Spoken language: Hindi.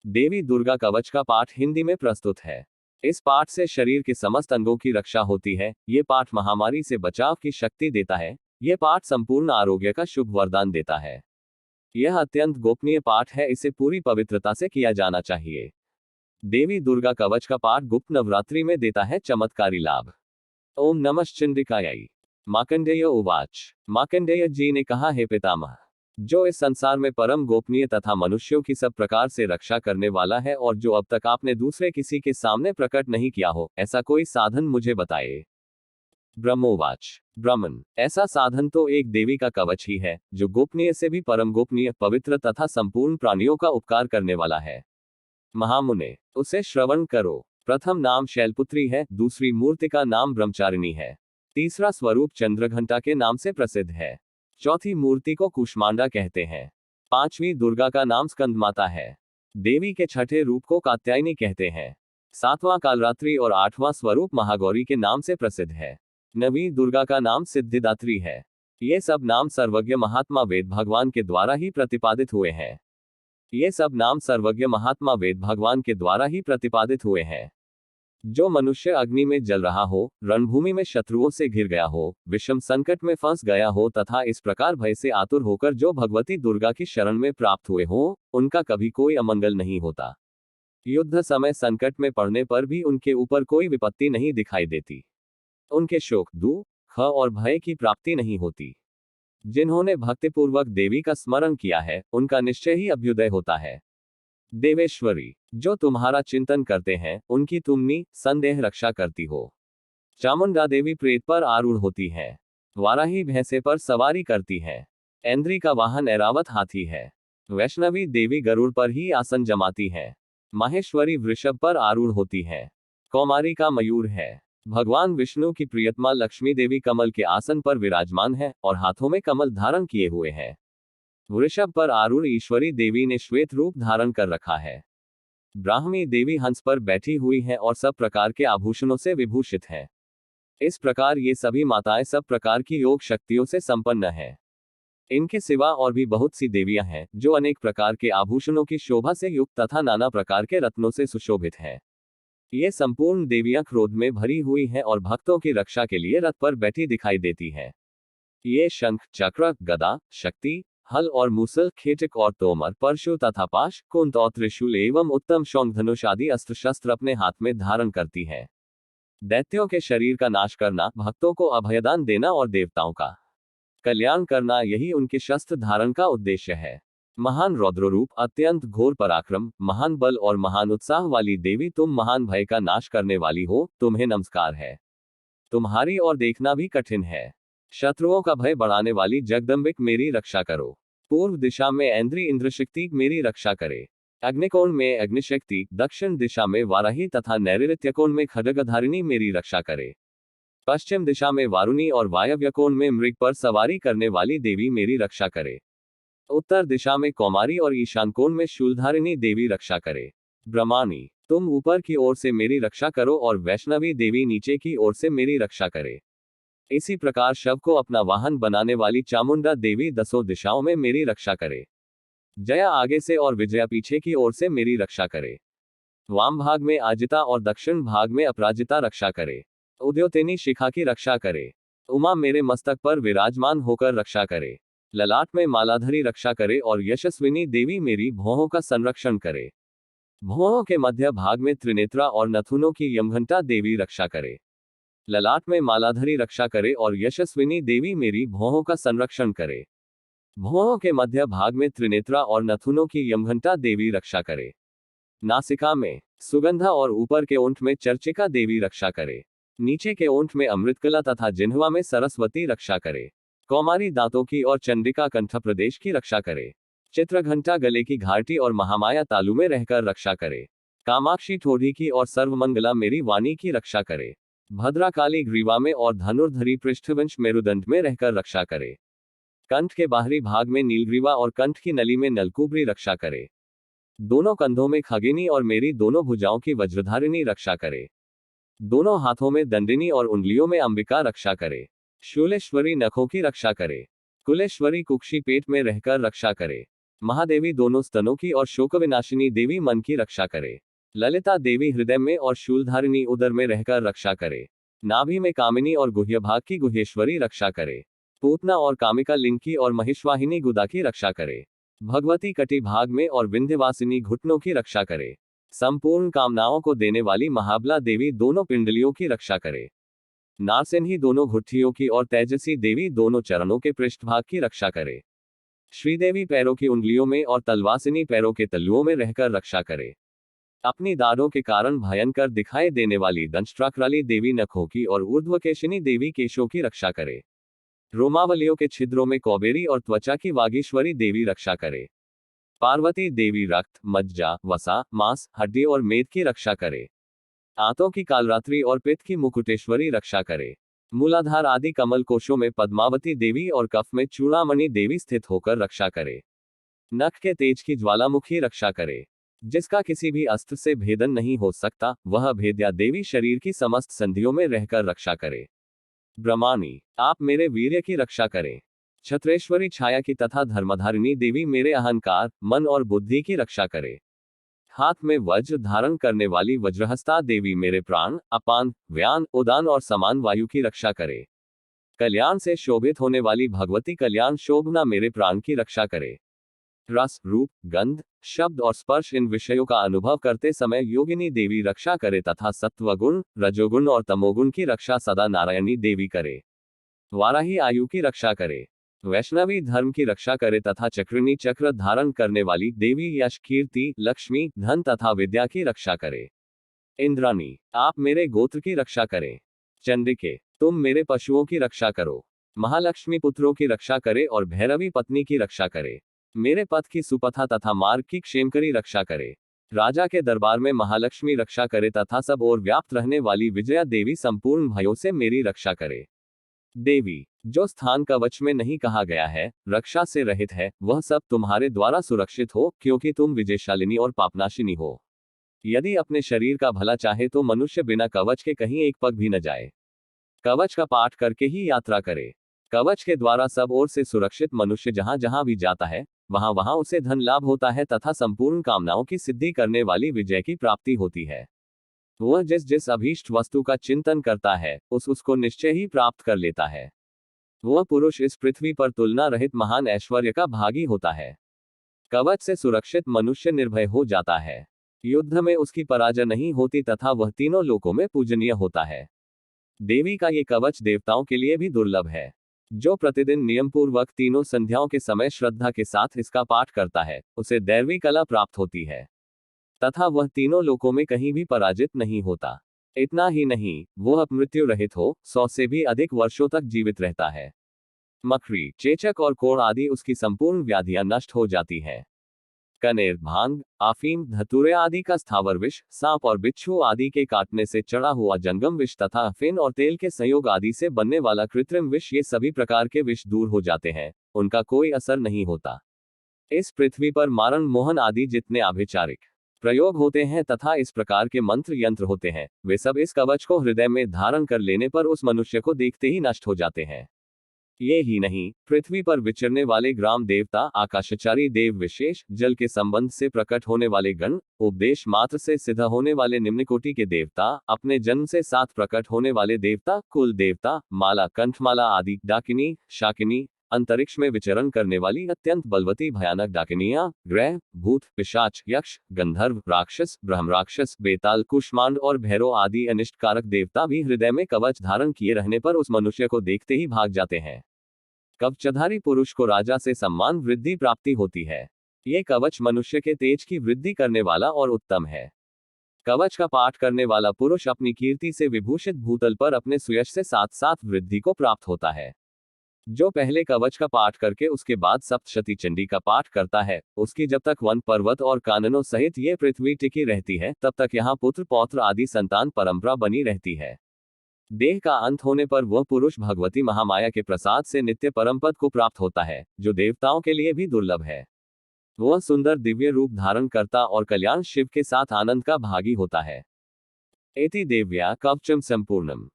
देवी दुर्गा कवच का पाठ हिंदी में प्रस्तुत है। इस पाठ से शरीर के समस्त अंगों की रक्षा होती है। ये पाठ महामारी से बचाव की शक्ति देता है। ये पाठ संपूर्ण आरोग्य का शुभ वरदान देता है। यह अत्यंत गोपनीय पाठ है, इसे पूरी पवित्रता से किया जाना चाहिए। देवी दुर्गा कवच का पाठ गुप्त नवरात्रि में देता है चमत्कारी लाभ। ओम नमश्चिंदिकायै। मार्कंडेय उवाच। मार्कंडेय जी ने कहा, हे पितामह, जो इस संसार में परम गोपनीय तथा मनुष्यों की सब प्रकार से रक्षा करने वाला है और जो अब तक आपने दूसरे किसी के सामने प्रकट नहीं किया हो, ऐसा कोई साधन मुझे बताए। ब्रह्मोवाच। ब्राह्मण, ऐसा साधन तो एक देवी का कवच ही है, जो गोपनीय से भी परम गोपनीय, पवित्र तथा संपूर्ण प्राणियों का उपकार करने वाला है। महामुने, उसे श्रवण करो। प्रथम नाम शैलपुत्री है, दूसरी मूर्ति का नाम ब्रह्मचारिणी है, तीसरा स्वरूप चंद्रघंटा के नाम से प्रसिद्ध है, चौथी मूर्ति को कुष्मांडा कहते हैं, पांचवी दुर्गा का नाम स्कंद माता है, देवी के छठे रूप को कात्यायनी कहते हैं, सातवां कालरात्रि और आठवां स्वरूप महागौरी के नाम से प्रसिद्ध है, नवीं दुर्गा का नाम सिद्धिदात्री है। ये सब नाम सर्वज्ञ महात्मा वेद भगवान के द्वारा ही प्रतिपादित हुए हैं। ये सब नाम सर्वज्ञ महात्मा वेद भगवान के द्वारा ही प्रतिपादित हुए हैं। जो मनुष्य अग्नि में जल रहा हो, रणभूमि में शत्रुओं से घिर गया हो, विषम संकट में फंस गया हो तथा इस प्रकार भय से आतुर होकर जो भगवती दुर्गा की शरण में प्राप्त हुए हो, उनका कभी कोई अमंगल नहीं होता। युद्ध समय संकट में पड़ने पर भी उनके ऊपर कोई विपत्ति नहीं दिखाई देती। उनके शोक, दुख और भय की प्राप्ति नहीं होती। जिन्होंने भक्तिपूर्वक देवी का स्मरण किया है, उनका निश्चय ही अभ्युदय होता है। देवेश्वरी, जो तुम्हारा चिंतन करते हैं, उनकी तुम निसंदेह रक्षा करती हो। चामुंडा देवी प्रेत पर आरूढ़ होती है, वाराही भैंसे पर सवारी करती है, ऐन्द्री का वाहन ऐरावत हाथी है, वैष्णवी देवी गरुड़ पर ही आसन जमाती है, माहेश्वरी वृषभ पर आरूढ़ होती है, कौमारी का मयूर है। भगवान विष्णु की प्रियतमा लक्ष्मी देवी कमल के आसन पर विराजमान है और हाथों में कमल धारण किए हुए हैं। वृषभ पर आरूढ़ ईश्वरी देवी ने श्वेत रूप धारण कर रखा है। ब्राह्मी देवी हंस पर बैठी हुई है और सब प्रकार के आभूषणों से विभूषित है। इस प्रकार ये सभी माताएं सब प्रकार की योग शक्तियों से संपन्न है। इनके सिवा और भी बहुत सी देवियां हैं, जो अनेक प्रकार के आभूषणों की शोभा से युक्त तथा नाना प्रकार के रत्नों से सुशोभित हैं। ये संपूर्ण देवियां क्रोध में भरी हुई हैं और भक्तों की रक्षा के लिए रथ पर बैठी दिखाई देती हैं। ये शंख, चक्र, गदा, शक्ति, हल और मूसल, खेचक और तोमर, परशु तथा पाश, कुंत और त्रिशूल एवं उत्तम शौंख, धनुष आदि अस्त्र शस्त्र अपने हाथ में धारण करती है। दैत्यों के शरीर का नाश करना, भक्तों को अभयदान देना और देवताओं का कल्याण करना, यही उनके शस्त्र धारण का उद्देश्य है। महान रौद्र रूप, अत्यंत घोर पराक्रम, महान बल और महान उत्साह वाली देवी, तुम महान भय का नाश करने वाली हो, तुम्हें नमस्कार है। तुम्हारी और देखना भी कठिन है। शत्रुओं का भय बढ़ाने वाली जगदम्बिक, मेरी रक्षा करो। पूर्व दिशा में ऐन्द्री इंद्रशक्ति मेरी रक्षा करे। अग्निकोण में अग्निशक्ति, दक्षिण दिशा में वाराही तथा नैऋत्य कोण में खड्गधारिणी मेरी रक्षा करे। पश्चिम दिशा में वारुणी और वायव्य कोण में मृग पर सवारी करने वाली देवी मेरी रक्षा करे। उत्तर दिशा में कौमारी और ईशान कोण में शूलधारिणी देवी रक्षा करे। ब्रह्माणी, तुम ऊपर की ओर से मेरी रक्षा करो और वैष्णवी देवी नीचे की ओर से मेरी रक्षा करे। इसी प्रकार शव को अपना वाहन बनाने वाली चामुंडा देवी दसों दिशाओं में मेरी रक्षा करे। जया आगे से और विजया पीछे की ओर से मेरी रक्षा करे। वाम भाग में आजिता और दक्षिण भाग में अपराजिता रक्षा करे। उद्योतिनी शिखा की रक्षा करे। उमा मेरे मस्तक पर विराजमान होकर रक्षा करे। ललाट में मालाधरी रक्षा करे और यशस्विनी देवी मेरी भौहों का संरक्षण करे। भौहों के मध्य भाग में त्रिनेत्रा और नथुनों की यमघंटा देवी रक्षा करे। ललाट में मालाधरी रक्षा करे और यशस्विनी देवी मेरी भौहों का संरक्षण करे। भौहों के मध्य भाग में त्रिनेत्रा और नथुनों की यमघंटा देवी रक्षा करे। नासिका में सुगंधा और ऊपर के ओंठ में चर्चिका देवी रक्षा करे। नीचे के ओंठ में अमृतकला तथा जिह्वा में सरस्वती रक्षा करे। कौमारी दांतों की और चंडिका कंठ प्रदेश की रक्षा करे। चित्रघंटा गले की घाटी और महामाया तालु में रहकर रक्षा करे। कामाक्षी ठोड़ी की और सर्वमंगला मेरी वाणी की रक्षा करे। भद्राकाली ग्रीवा में और धनुर्धरी पृष्ठवंश मेरुदंड में रहकर रक्षा करे। कंठ के बाहरी भाग में नीलग्रीवा और कंठ की नली में नलकुबरी रक्षा करे। दोनों कंधों में खगिनी और मेरी दोनों भुजाओं की वज्रधारिणी रक्षा करे। दोनों हाथों में दंडिनी और उंगलियों में अंबिका रक्षा करे। शूलेश्वरी नखों की रक्षा करे। कुलेश्वरी कुक्षी पेट में रहकर रक्षा करे। महादेवी दोनों स्तनों की और शोकविनाशिनी देवी मन की रक्षा करे। ललिता देवी हृदय में और शूलधारिणी उदर में रहकर रक्षा करे। नाभि में कामिनी और गुह्य भाग की गुह्येश्वरी रक्षा करे। पूतना और कामिका लिंग की और महिषवाहिनी गुदा की रक्षा करे। भगवती कटी भाग में और विंध्यवासिनी घुटनों की रक्षा करे। संपूर्ण कामनाओं को देने वाली महाबला देवी दोनों पिंडलियों की रक्षा करे। नारसिंही दोनों घुट्टियों की और तेजसी देवी दोनों चरणों के पृष्ठभाग की रक्षा करे। श्रीदेवी पैरों की उंगलियों में और तलवासिनी पैरों के तल्लुओं में रहकर रक्षा करे। अपनी दाढ़ों के कारण भयंकर दिखाई देने वाली दंष्ट्राकराली देवी नखों की और ऊर्ध्वकेशिनी देवी केशों की रक्षा करे। रोमावलियों के छिद्रों में कौबेरी और त्वचा की वागीश्वरी देवी रक्षा करे। पार्वती देवी रक्त, मज्जा, वसा, मांस, हड्डी और मेद की रक्षा करे। आंतों की कालरात्रि और पित्त की मुकुटेश्वरी रक्षा करे। मूलाधार आदि कमल कोशों में पद्मावती देवी और कफ में चूड़ामणि देवी स्थित होकर रक्षा करे। नख के तेज की ज्वालामुखी रक्षा करे। जिसका किसी भी अस्त्र से भेदन नहीं हो सकता, वह भेद्या देवी शरीर की समस्त संधियों में रहकर रक्षा करे। ब्रह्माणी, आप मेरे वीर्य की रक्षा करें। छत्रेश्वरी छाया की तथा धर्मधारिणी देवी मेरे अहंकार, मन और बुद्धि की रक्षा करे। हाथ में वज्र धारण करने वाली वज्रहस्ता देवी मेरे प्राण, अपान, व्यान, उदान और समान वायु की रक्षा करे। कल्याण से शोभित होने वाली भगवती कल्याण शोभना मेरे प्राण की रक्षा करे। रस, रूप, गंध, शब्द और स्पर्श इन विषयों का अनुभव करते समय योगिनी देवी रक्षा करे तथा सत्वगुण, रजोगुण और तमोगुण की रक्षा सदा नारायणी देवी करे। वाराही आयु की रक्षा करे। वैष्णवी धर्म की रक्षा करे तथा चक्रिणी चक्र धारण करने वाली देवी यश, कीर्ति, लक्ष्मी, धन तथा विद्या की रक्षा करे। इंद्राणी, आप मेरे गोत्र की रक्षा करें। चंडिके, तुम मेरे पशुओं की रक्षा करो। महालक्ष्मी पुत्रों की रक्षा करे और भैरवी पत्नी की रक्षा करे। मेरे पथ की सुपथा तथा मार्ग की क्षेमकरी रक्षा करे। राजा के दरबार में महालक्ष्मी रक्षा करे तथा सब ओर व्याप्त रहने वाली विजया देवी संपूर्ण भयों से मेरी रक्षा करे। देवी, जो स्थान कवच में नहीं कहा गया है, रक्षा से रहित है, वह सब तुम्हारे द्वारा सुरक्षित हो, क्योंकि तुम विजयशालिनी और पापनाशिनी हो। यदि अपने शरीर का भला चाहे तो मनुष्य बिना कवच के कहीं एक पग भी न जाए। कवच का पाठ करके ही यात्रा करे। कवच के द्वारा सब ओर से सुरक्षित मनुष्य जहां जहां भी जाता है, वहां वहां उसे धन लाभ होता है तथा संपूर्ण कामनाओं की सिद्धि करने वाली विजय की प्राप्ति होती है। वह जिस जिस अभीष्ट वस्तु का चिंतन करता है, उसको निश्चय ही प्राप्त कर लेता है। वह पुरुष इस पृथ्वी पर तुलना रहित महान ऐश्वर्य का भागी होता है। कवच से सुरक्षित मनुष्य निर्भय हो जाता है। युद्ध में उसकी पराजय नहीं होती तथा वह तीनों लोकों में पूजनीय होता है। देवी का ये कवच देवताओं के लिए भी दुर्लभ है। जो प्रतिदिन नियम पूर्वक तीनों संध्याओं के समय श्रद्धा के साथ इसका पाठ करता है, उसे दैवी कला प्राप्त होती है तथा वह तीनों लोकों में कहीं भी पराजित नहीं होता। इतना ही नहीं, वह मृत्यु रहित हो 100 से भी अधिक वर्षों तक जीवित रहता है। मकड़ी, चेचक और कोढ़ आदि उसकी संपूर्ण व्याधियां नष्ट हो जाती हैं। कनेर, भांग, अफीम, धतूरे आदि का स्थावर विष, सांप और बिच्छू आदि के काटने से चढ़ा हुआ जंगम विष तथा अफीन और तेल के संयोग आदि से बनने वाला कृत्रिम विष, ये सभी प्रकार के विष दूर हो जाते हैं, उनका कोई असर नहीं होता। इस पृथ्वी पर मारण, मोहन आदि जितने आभिचारिक प्रयोग होते हैं तथा इस प्रकार के मंत्र यंत्र होते हैं, वे सब इस कवच को हृदय में धारण कर लेने पर उस मनुष्य को देखते ही नष्ट हो जाते हैं। ये ही नहीं, पृथ्वी पर विचरने वाले ग्राम देवता, आकाशचारी देव विशेष, जल के संबंध से प्रकट होने वाले गण, उपदेश मात्र से सिद्ध होने वाले निम्न कोटि के देवता, अपने जन्म से साथ प्रकट होने वाले देवता, कुल देवता, माला, कंठमाला आदि, डाकिनी, शाकिनी, अंतरिक्ष में विचरण करने वाली अत्यंत बलवती भयानक डाकिनियां, ग्रह, भूत, पिशाच, यक्ष, गंधर्व, राक्षस, ब्रह्म राक्षस, बेताल, कुष्मांड और भैरव आदि अनिष्टकारक देवता भी हृदय में कवच धारण किए रहने पर उस मनुष्य को देखते ही भाग जाते हैं। कवचधारी पुरुष को राजा से सम्मान वृद्धि प्राप्ति होती है। ये कवच मनुष्य के तेज की वृद्धि करने वाला और उत्तम है। कवच का पाठ करने वाला पुरुष अपनी कीर्ति से विभूषित भूतल पर अपने सुयश से साथ साथ वृद्धि को प्राप्त होता है। जो पहले कवच का पाठ करके उसके बाद सप्तशती चंडी का पाठ करता है, उसकी जब तक वन पर्वत और काननों सहित ये पृथ्वी टिकी रहती है, तब तक यहाँ पुत्र पौत्र आदि संतान परंपरा बनी रहती है। देह का अंत होने पर वह पुरुष भगवती महामाया के प्रसाद से नित्य परमपद को प्राप्त होता है, जो देवताओं के लिए भी दुर्लभ है। वह सुंदर दिव्य रूप धारण करता और कल्याण शिव के साथ आनंद का भागी होता है। एति देव्या कवचम संपूर्णम।